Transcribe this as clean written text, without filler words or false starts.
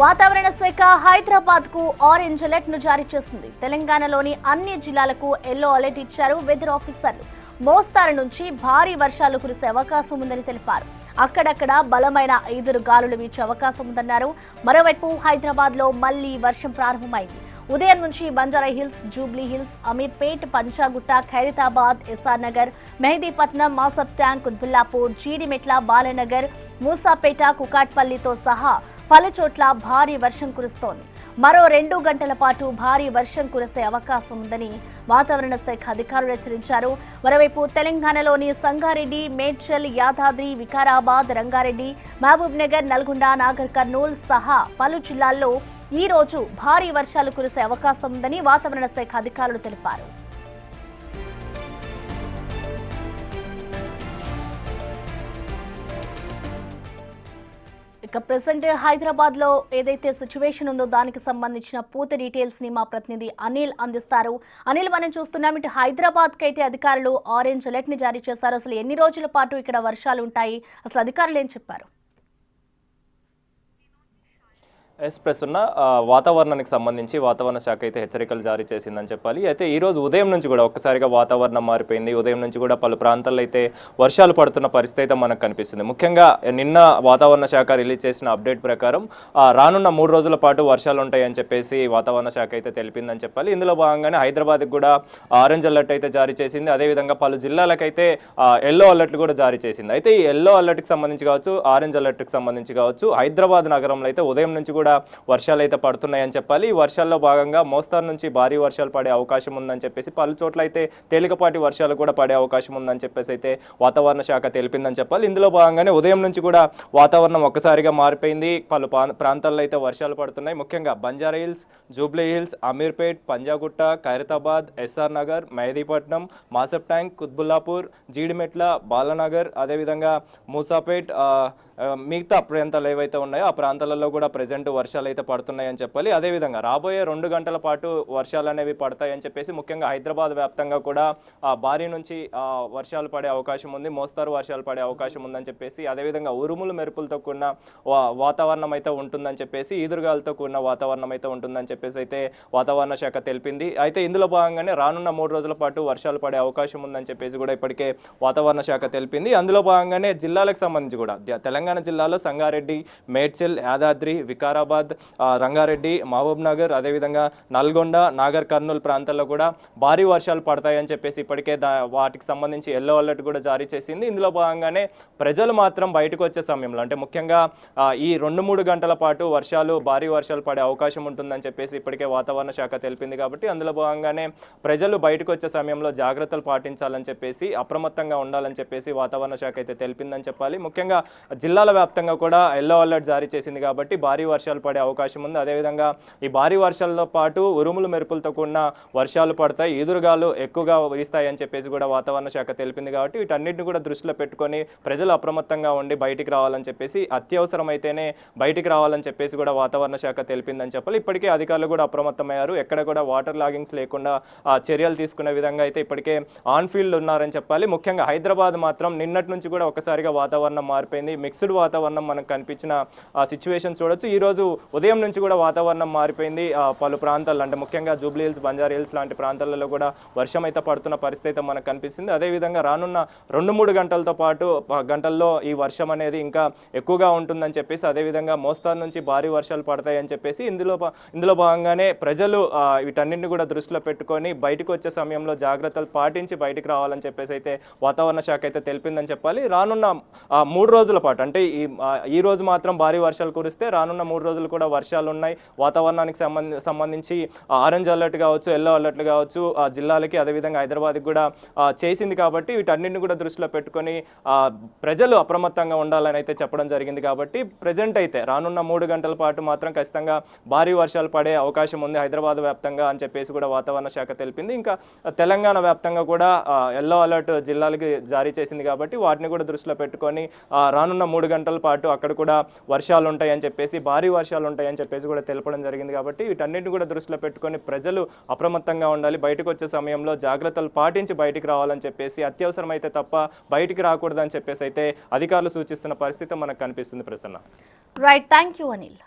వాతావరణ శాఖ హైదరాబాద్ కు ఆరెంజ్ అలర్ట్ ను జారీ చేసింది. తెలంగాణలోని అన్ని జిల్లాలకు ఎల్లో అలర్ట్ ఇచ్చారు వెదర్ ఆఫీసర్లు. మోస్తారు నుంచి భారీ వర్షాలు కురిసే అవకాశం ఉందని తెలిపారు. అక్కడక్కడ బలమైన ఈదురు గాలులు వీచే అవకాశం ఉందన్నారు. మరోవైపు హైదరాబాద్ లో మళ్లీ వర్షం ప్రారంభమైంది. ఉదయం నుంచి Banjara Hills, Jubilee Hills, Ameerpet, Panjagutta, Khairatabad, SR Nagar, Mehdipatnam, Masab Tank, Quthbullapur, Jeedimetla, Balanagar, Moosapet, కుకాట్పల్లితో సహా పలుచోట్ల భారీ వర్షం కురుస్తోంది. మరో 2 గంటల పాటు భారీ వర్షం కురిసే అవకాశం ఉందని వాతావరణ శాఖ అధికారులు హెచ్చరించారు. మరోవైపు తెలంగాణలోని సంగారెడ్డి, మేడ్చల్, యాదాద్రి, వికారాబాద్, రంగారెడ్డి, మహబూబ్ నగర్, నల్గొండ, నాగర్ కర్నూల్ సహా పలు జిల్లాల్లో ఈ రోజు భారీ వర్షాలు కురిసే అవకాశం ఉందని వాతావరణ శాఖ అధికారులు తెలిపారు. ఇక ప్రెసెంట్ హైదరాబాద్ లో ఏదైతే సిచ్యువేషన్ ఉందో దానికి సంబంధించిన పూర్తి డీటెయిల్స్ ని మా ప్రతినిధి అనిల్ అందిస్తారు. అనిల్, మనం చూస్తున్నాం ఇటు హైదరాబాద్ కి అయితే అధికారులు ఆరెంజ్ అలర్ట్ ని జారీ చేశారు. అసలు ఎన్ని రోజుల పాటు ఇక్కడ వర్షాలు ఉంటాయి, అసలు అధికారులు ఏం చెప్పారు? ప్రస్తున్న వాతావరణానికి సంబంధించి వాతావరణ శాఖ అయితే హెచ్చరికలు జారీ చేసిందని చెప్పాలి. అయితే ఈరోజు ఉదయం నుంచి కూడా ఒక్కసారిగా వాతావరణం మారిపోయింది. ఉదయం నుంచి కూడా పలు ప్రాంతాల్లో అయితే వర్షాలు పడుతున్న పరిస్థితి అయితే మనకు కనిపిస్తుంది. ముఖ్యంగా నిన్న వాతావరణ శాఖ రిలీజ్ చేసిన అప్డేట్ ప్రకారం రానున్న 3 రోజుల పాటు వర్షాలు ఉంటాయని చెప్పేసి వాతావరణ శాఖ అయితే తెలిపిందని చెప్పాలి. ఇందులో భాగంగానే హైదరాబాద్కి కూడా ఆరెంజ్ అలర్ట్ అయితే జారీ చేసింది. అదేవిధంగా పలు జిల్లాలకైతే ఎల్లో అలర్ట్లు కూడా జారీ చేసింది. అయితే ఈ ఎల్లో అలర్ట్కి సంబంధించి కావచ్చు, ఆరెంజ్ అలర్ట్కి సంబంధించి కావచ్చు, హైదరాబాద్ నగరంలో అయితే ఉదయం నుంచి కూడా వర్షాలు అయితే పడుతున్నాయని చెప్పాలి. ఈ వర్షాల్లో భాగంగా మోస్తారు నుంచి భారీ వర్షాలు పడే అవకాశం ఉందని చెప్పేసి పలు చోట్ల అయితే తేలికపాటి వర్షాలు కూడా పడే అవకాశం ఉందని చెప్పేసి అయితే వాతావరణ శాఖ తెలిపిందని చెప్పాలి. ఇందులో భాగంగానే ఉదయం నుంచి కూడా వాతావరణం ఒక్కసారిగా మారిపోయింది. పలు ప్రాంతాల్లో అయితే వర్షాలు పడుతున్నాయి. ముఖ్యంగా Banjara Hills, Jubilee Hills, Ameerpet, Panjagutta, Khairatabad, SR Nagar, Mehdipatnam, Masab Tank, Quthbullapur, Jeedimetla, Balanagar, అదేవిధంగా మూసాపేట్, మిగతా ప్రాంతాలు ఏవైతే ఉన్నాయో ఆ ప్రాంతాలలో కూడా ప్రజెంట్ వర్షాలు అయితే పడుతున్నాయని చెప్పాలి. అదేవిధంగా రాబోయే 2 గంటల పాటు వర్షాలు అనేవి పడతాయని చెప్పేసి ముఖ్యంగా హైదరాబాద్ వ్యాప్తంగా కూడా భారీ నుంచి వర్షాలు పడే అవకాశం ఉంది, మోస్తారు వర్షాలు పడే అవకాశం ఉందని చెప్పేసి, అదేవిధంగా ఉరుములు మెరుపులతో కూడిన వాతావరణం అయితే ఉంటుందని చెప్పేసి, ఈదురుగాలతో కూడిన వాతావరణం అయితే ఉంటుందని చెప్పేసి అయితే వాతావరణ శాఖ తెలిపింది. అయితే ఇందులో భాగంగానే రానున్న 3 రోజుల పాటు వర్షాలు పడే అవకాశం ఉందని చెప్పేసి కూడా ఇప్పటికే వాతావరణ శాఖ తెలిపింది. అందులో భాగంగానే జిల్లాలకు సంబంధించి కూడా తెలంగాణ జిల్లాలో సంగారెడ్డి, మేడ్చల్, యాదాద్రి, వికారాబాద్, రంగారెడ్డి, మహబూబ్ నగర్, అదేవిధంగా నల్గొండ, నాగర్ కర్నూల్ ప్రాంతాల్లో కూడా భారీ వర్షాలు పడతాయని చెప్పేసి ఇప్పటికే వాటికి సంబంధించి ఎల్లో అలర్ట్ కూడా జారీ చేసింది. ఇందులో భాగంగానే ప్రజలు మాత్రం బయటకు వచ్చే సమయంలో అంటే ముఖ్యంగా ఈ 2-3 గంటల పాటు భారీ వర్షాలు పడే అవకాశం ఉంటుందని చెప్పేసి ఇప్పటికే వాతావరణ శాఖ తెలిపింది. కాబట్టి అందులో భాగంగానే ప్రజలు బయటకు వచ్చే సమయంలో జాగ్రత్తలు పాటించాలని చెప్పేసి, అప్రమత్తంగా ఉండాలని చెప్పేసి వాతావరణ శాఖ అయితే తెలిపిందని చెప్పాలి. ముఖ్యంగా జిల్లాల వ్యాప్తంగా కూడా ఎల్లో అలర్ట్ జారీ చేసింది కాబట్టి భారీ వర్షాలు పడే అవకాశం ఉంది. అదేవిధంగా ఈ భారీ వర్షాలతో పాటు ఉరుములు మెరుపులతో కూడిన వర్షాలు పడతాయి, ఈదురుగాలు ఎక్కువగా వీస్తాయని చెప్పేసి కూడా వాతావరణ శాఖ తెలిపింది. కాబట్టి వీటన్నిటిని కూడా దృష్టిలో పెట్టుకొని ప్రజలు అప్రమత్తంగా ఉండి బయటికి రావాలని చెప్పేసి, అత్యవసరమైతేనే బయటికి రావాలని చెప్పేసి కూడా వాతావరణ శాఖ తెలిపిందని చెప్పాలి. ఇప్పటికే అధికారులు కూడా అప్రమత్తమయ్యారు. ఎక్కడ కూడా వాటర్ లాగింగ్స్ లేకుండా చర్యలు తీసుకునే విధంగా అయితే ఇప్పటికే ఆన్ ఫీల్డ్ ఉన్నారని చెప్పాలి. ముఖ్యంగా హైదరాబాద్ మాత్రం నిన్నటి నుంచి కూడా ఒకసారిగా వాతావరణం మారిపోయింది. మిక్స్డ్ వాతావరణం మనకు కనిపించిన సిచ్యువేషన్ చూడొచ్చు. ఈరోజు ఉదయం నుంచి కూడా వాతావరణం మారిపోయింది. పలు ప్రాంతాల్లో అంటే ముఖ్యంగా జూబ్లీ హిల్స్, బంజారా హిల్స్ లాంటి ప్రాంతాలలో కూడా వర్షం అయితే పడుతున్న పరిస్థితి మనకు కనిపిస్తుంది. అదేవిధంగా రానున్న 2-3 గంటల్లో ఈ వర్షం అనేది ఇంకా ఎక్కువగా ఉంటుందని చెప్పేసి, అదేవిధంగా మోస్తారు నుంచి భారీ వర్షాలు పడతాయని చెప్పేసి ఇందులో భాగంగానే ప్రజలు వీటన్నింటిని కూడా దృష్టిలో పెట్టుకొని బయటకు వచ్చే సమయంలో జాగ్రత్తలు పాటించి బయటికి రావాలని చెప్పేసి అయితే వాతావరణ శాఖ అయితే తెలిపిందని చెప్పాలి. రానున్న 3 రోజుల పాటు అంటే ఈ రోజు మాత్రం భారీ వర్షాలు కురిస్తే రానున్న 3 రోజులు కూడా వర్షాలు ఉన్నాయి. వాతావరణానికి సంబంధించి ఆరెంజ్ అలర్ట్ కావచ్చు, ఎల్లో అలర్ట్లు కావచ్చు జిల్లాలకి, అదేవిధంగా హైదరాబాద్కి కూడా చేసింది. కాబట్టి వీటన్నింటిని కూడా దృష్టిలో పెట్టుకొని ప్రజలు అప్రమత్తంగా ఉండాలని అయితే చెప్పడం జరిగింది. కాబట్టి ప్రజెంట్ అయితే రానున్న 3 గంటల పాటు మాత్రం ఖచ్చితంగా భారీ వర్షాలు పడే అవకాశం ఉంది హైదరాబాద్ వ్యాప్తంగా అని చెప్పేసి కూడా వాతావరణ శాఖ తెలిపింది. ఇంకా తెలంగాణ వ్యాప్తంగా కూడా ఎల్లో అలర్ట్ జిల్లాలకి జారీ చేసింది. కాబట్టి వాటిని కూడా దృష్టిలో పెట్టుకొని రానున్న 3 గంటల పాటు అక్కడ కూడా వర్షాలు ఉంటాయని చెప్పేసి, భారీ వర్షాలు ఉంటాయని చెప్పేసి కూడా తెలపడం జరిగింది. కాబట్టి వీటన్నిటిని కూడా దృష్టిలో పెట్టుకొని ప్రజలు అప్రమత్తంగా ఉండాలి, బయటకు వచ్చే సమయంలో జాగ్రత్తలు పాటించి బయటికి రావాలని చెప్పేసి, అత్యవసరమైతే తప్ప బయటికి రాకూడదని చెప్పేసి అయితే అధికారులు సూచిస్తున్న పరిస్థితి మనకు కనిపిస్తుంది. Prasanna. Right, thank you Anil.